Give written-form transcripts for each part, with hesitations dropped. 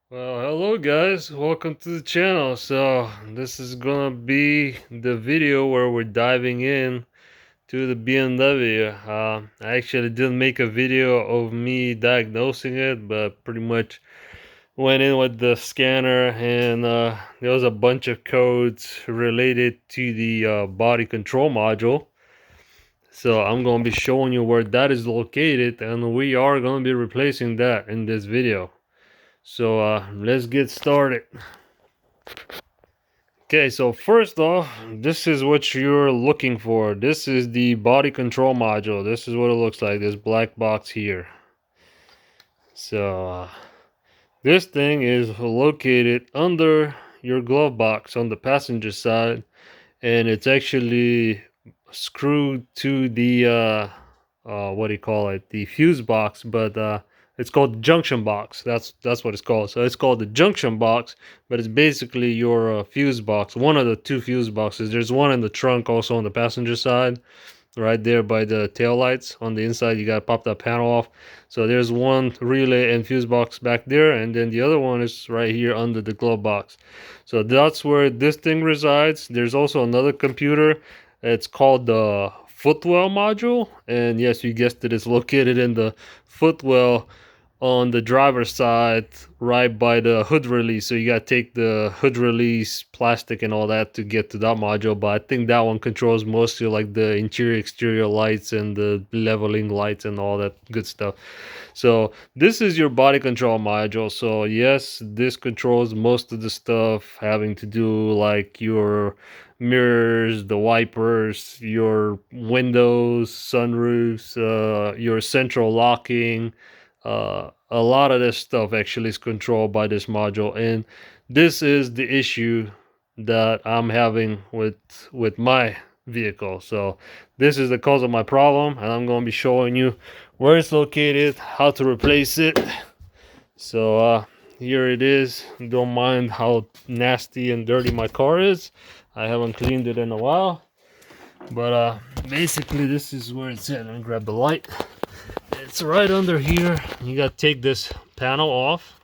Well, hello guys, welcome to the channel. So this is gonna be the video where we're diving in to the BMW. I actually didn't make a video of me diagnosing it, but pretty much went in with the scanner and there was a bunch of codes related to the body control module. So I'm gonna be showing you where that is located, and we are gonna be replacing that in this video. So let's get started. Okay, so first off, this is what you're looking for. This is the body control module. This is what it looks like, this black box here. So this thing is located under your glove box on the passenger side, and it's actually screwed to the what do you call it, the fuse box, but it's called the junction box. That's what it's called. So it's called the junction box, but it's basically your fuse box, one of the two fuse boxes. There's one in the trunk, also on the passenger side, right there by the tail lights. On the inside, you gotta pop that panel off. So there's one relay and fuse box back there, and then the other one is right here under the glove box. So that's where this thing resides. There's also another computer. It's called the footwell module, and yes, you guessed it, it's located in the footwell on the driver's side, right by the hood release. So you gotta take the hood release plastic and all that to get to that module. But I think that one controls mostly like the interior exterior lights and the leveling lights and all that good stuff. So this is your body control module. So yes, this controls most of the stuff having to do like your mirrors, the wipers, your windows, sunroofs, your central locking. A lot of this stuff actually is controlled by this module, and this is the issue that I'm having with my vehicle. So this is the cause of my problem, and I'm going to be showing you where it's located, how to replace it. So here it is. Don't mind how nasty and dirty my car is. I haven't cleaned it in a while, but basically this is where it's at. Let me grab the light. It's right under here. You gotta take this panel off.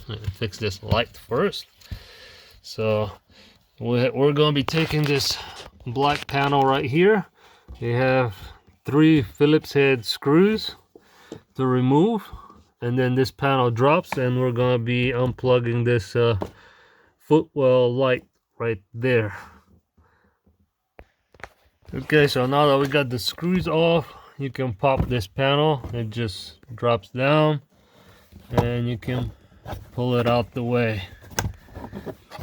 Let me fix this light first. So we're gonna be taking this black panel right here. We have 3 Phillips head screws to remove, and then this panel drops, and we're gonna be unplugging this footwell light right there. Okay, so now that we got the screws off, you can pop this panel. It just drops down and you can pull it out the way.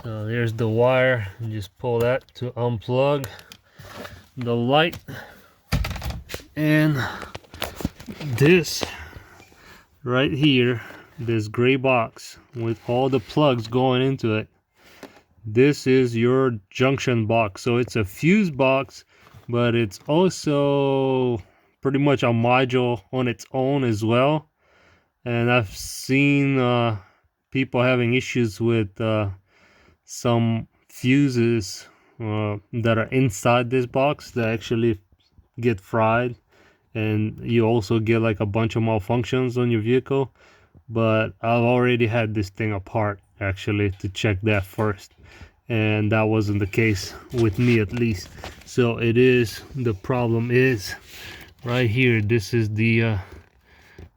So there's the wire. You just pull that to unplug the light. And this right here, this gray box with all the plugs going into it, this is your junction box. So it's a fuse box, but it's also pretty much a module on its own as well. And I've seen people having issues with some fuses that are inside this box that actually get fried, and you also get like a bunch of malfunctions on your vehicle. But I've already had this thing apart actually to check that first, and that wasn't the case with me, at least. So the problem is right here. This is the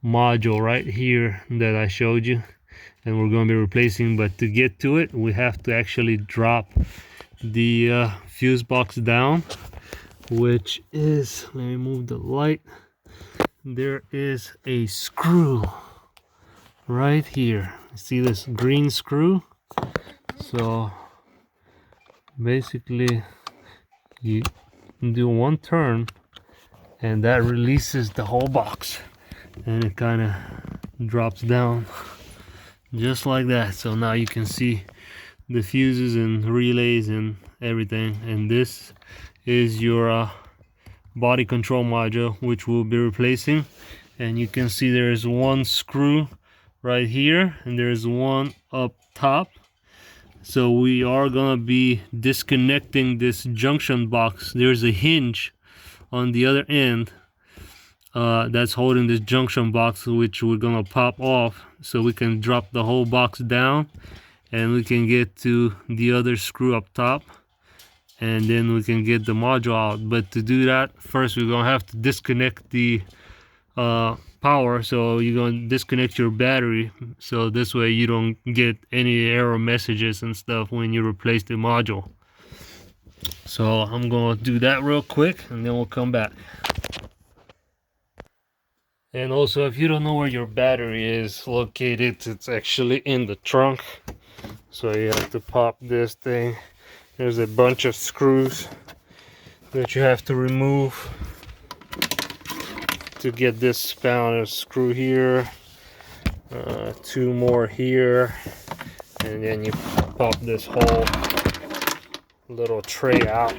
module right here that I showed you, and we're going to be replacing. But to get to it, we have to actually drop the fuse box down, which is, let me move the light. There is a screw right here. See this green screw? So basically you do one turn and that releases the whole box, and it kind of drops down just like that. So now you can see the fuses and relays and everything, and this is your body control module, which we'll be replacing. And you can see there's one screw right here and there's one up top. So we are gonna be disconnecting this junction box. There's a hinge on the other end that's holding this junction box, which we're gonna pop off so we can drop the whole box down and we can get to the other screw up top, and then we can get the module out. But to do that, first we're gonna have to disconnect the power. So you're gonna disconnect your battery, so this way you don't get any error messages and stuff when you replace the module. So I'm gonna do that real quick and then we'll come back. And also, if you don't know where your battery is located, it's actually in the trunk. So you have to pop this thing. There's a bunch of screws that you have to remove to get this span. There's a screw here, 2 more here, and then you pop this whole little tray out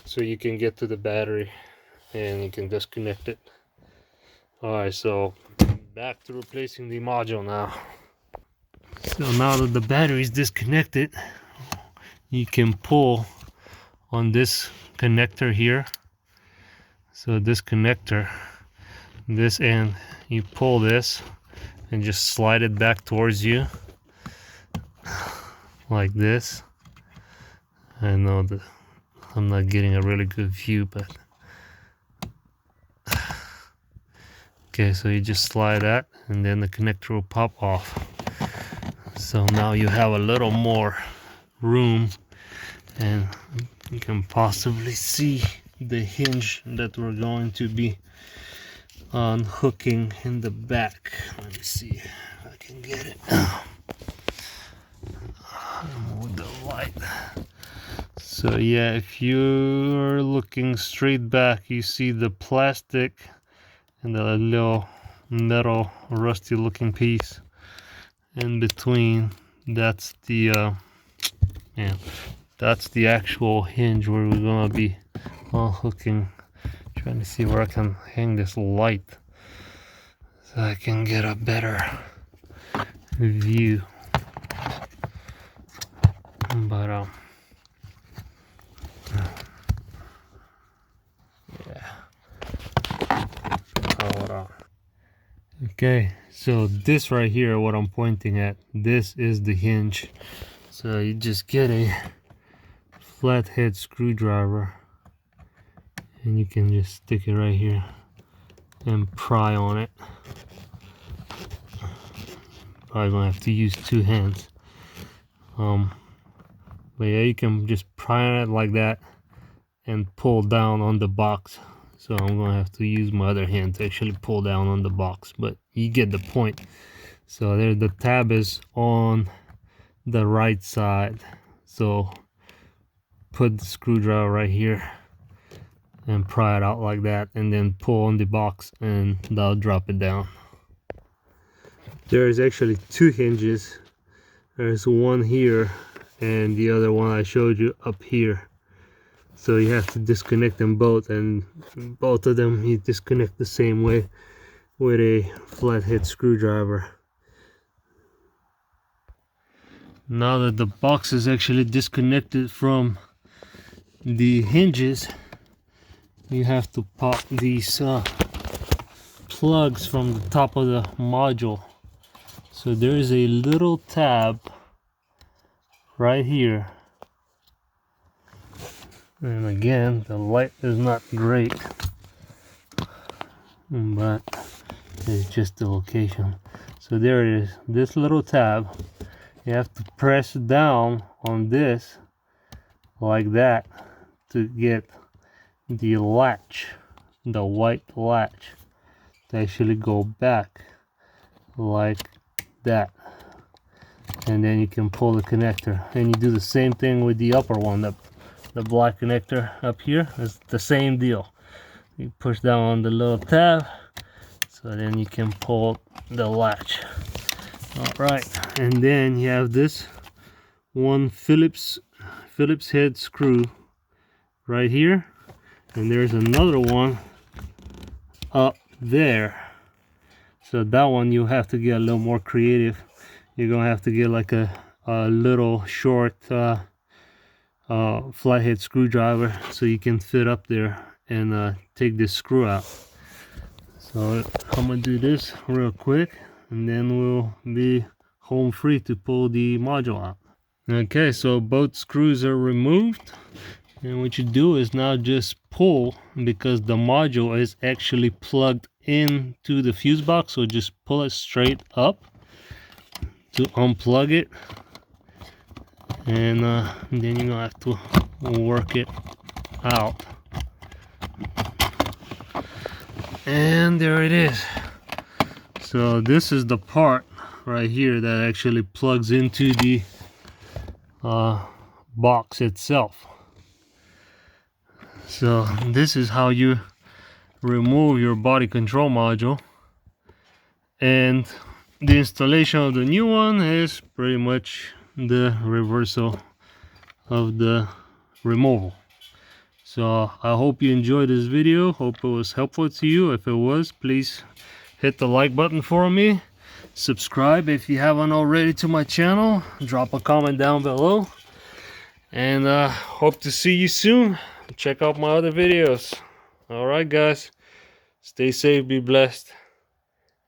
so you can get to the battery and you can disconnect it. Alright, so back to replacing the module now. So now that the battery is disconnected, you can pull on this connector here. So this connector, this end, you pull this and just slide it back towards you like this. I know that I'm not getting a really good view, but okay, so you just slide that and then the connector will pop off. So now you have a little more room and you can possibly see the hinge that we're going to be unhooking in the back. Let me see if I can get it. With the light. So yeah, if you're looking straight back, you see the plastic and the little metal rusty looking piece in between. That's the that's the actual hinge where we're gonna be unhooking. Trying to see where I can hang this light so I can get a better view. But yeah. Hold on. Okay, so this right here, what I'm pointing at, this is the hinge. So you just get a flathead screwdriver and you can just stick it right here and pry on it. Probably gonna have to use 2 hands. But yeah, you can just pry on it like that and pull down on the box. So I'm gonna have to use my other hand to actually pull down on the box, but you get the point. So there, the tab is on the right side. So put the screwdriver right here and pry it out like that, and then pull on the box and that'll drop it down. There is actually 2 hinges. There's one here and the other one I showed you up here. So you have to disconnect them both, and both of them you disconnect the same way with a flathead screwdriver. Now that the box is actually disconnected from the hinges, you have to pop these plugs from the top of the module. So there is a little tab right here, and again the light is not great, but it's just the location. So there it is, this little tab. You have to press down on this like that to get the latch, the white latch, to actually go back like that, and then you can pull the connector. And you do the same thing with the upper one, the black connector up here. It's the same deal. You push down on the little tab, so then you can pull the latch. All right, and then you have this one Phillips head screw right here, and there's another one up there. So that one you have to get a little more creative. You're gonna have to get like a little short flathead screwdriver so you can fit up there and take this screw out. So I'm gonna do this real quick, and then we'll be home free to pull the module out. Okay, so both screws are removed, and what you do is now just pull, because the module is actually plugged into the fuse box, so just pull it straight up to unplug it, and then you're gonna have to work it out. And there it is. So this is the part right here that actually plugs into the box itself. So this is how you remove your body control module, and the installation of the new one is pretty much the reversal of the removal. So I hope you enjoyed this video, hope it was helpful to you. If it was, please hit the like button for me, subscribe if you haven't already to my channel, drop a comment down below, and hope to see you soon. Check out my other videos. All right guys, stay safe, be blessed.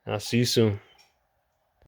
I'll see you soon.